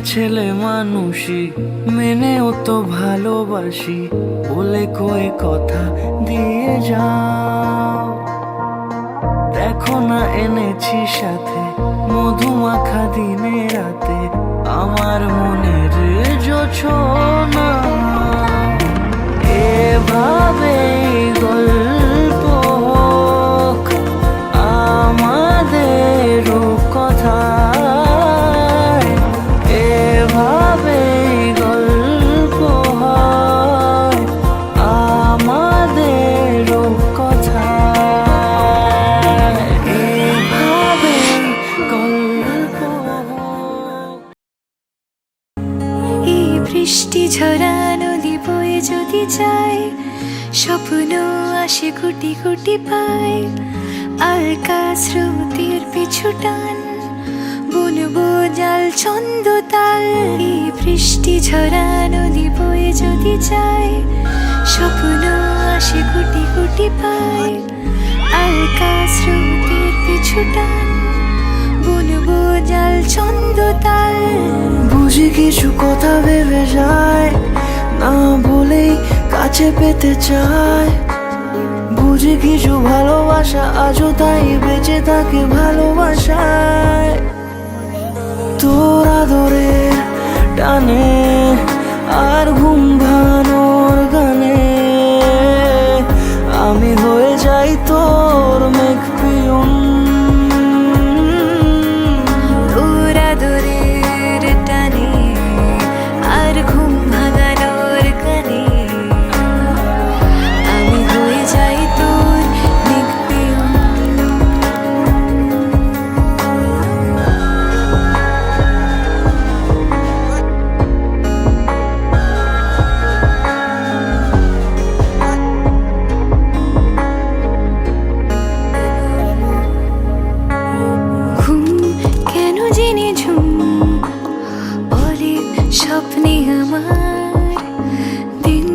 ছেলে মানুষই মেনেও তো ভালোবাসি বলে কয়ে কথা দিয়ে যাও। দেখো না এনেছি সাথে মধুমাখা দিনে রাতে আমার মনের জোছনা। এভাবে গল্প হোক আমাদের কথা, এভাবে গল্প হয় আমাদের কথা, এভাবে গল্প হোক। এই বৃষ্টি ঝরা নদী বয়ে যদি যায়, স্বপ্ন আসে কোটি কোটি পায়। আলকা স্রোতের পিছু টান, বুনবো জাল ছন্দ তাল। এই বৃষ্টি ঝরা নদী বয়ে যদি যায়, স্বপ্ন আসে কোটি কোটি পায়। আলকা স্রোতের পিছু টান, বুনবো জাল ছন্দ তাল। বুঝি কিছু কথা ভেবে যায়, না বলেই কাছে পেতে চায়। বুঝি কিছু ভালোবাসা আজও তাই বেঁচে থাকে ভালোবাসায়। তোর আদরের টানে আর ঘুম ভাঙানোর গানে আমি হয়ে যাই তোর মেঘ পিয়ন। তোর আদরের টানে আর ঘুম ভাঙানোর গানে আমি হয়ে যাই তোর মেঘ পিয়ন। ঘুম কেন জেনে ঝুম অনেক স্বপ্নে আমার, দিন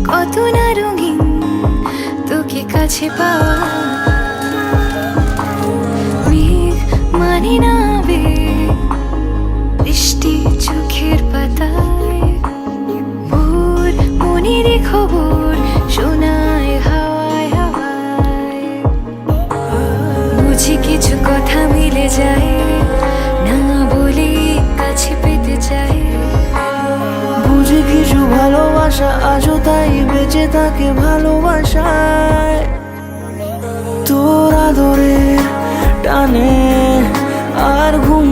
কত না রঙিন তোকে কাছে পাওয়া। মেঘ মানে না আবেগ, বৃষ্টি চোখের পাতায়। ভোর মনের খবর শোনায় হাওয়ায় হাওয়ায়। বুঝি কিছু কথা মিলে যায়, না বলে কাছে পেতে চাই। বুঝি কিছু ভালোবাসা আজও তাই বেঁচে থাকে ভালোবাসায়। তোর আদরের টানে আর ঘুম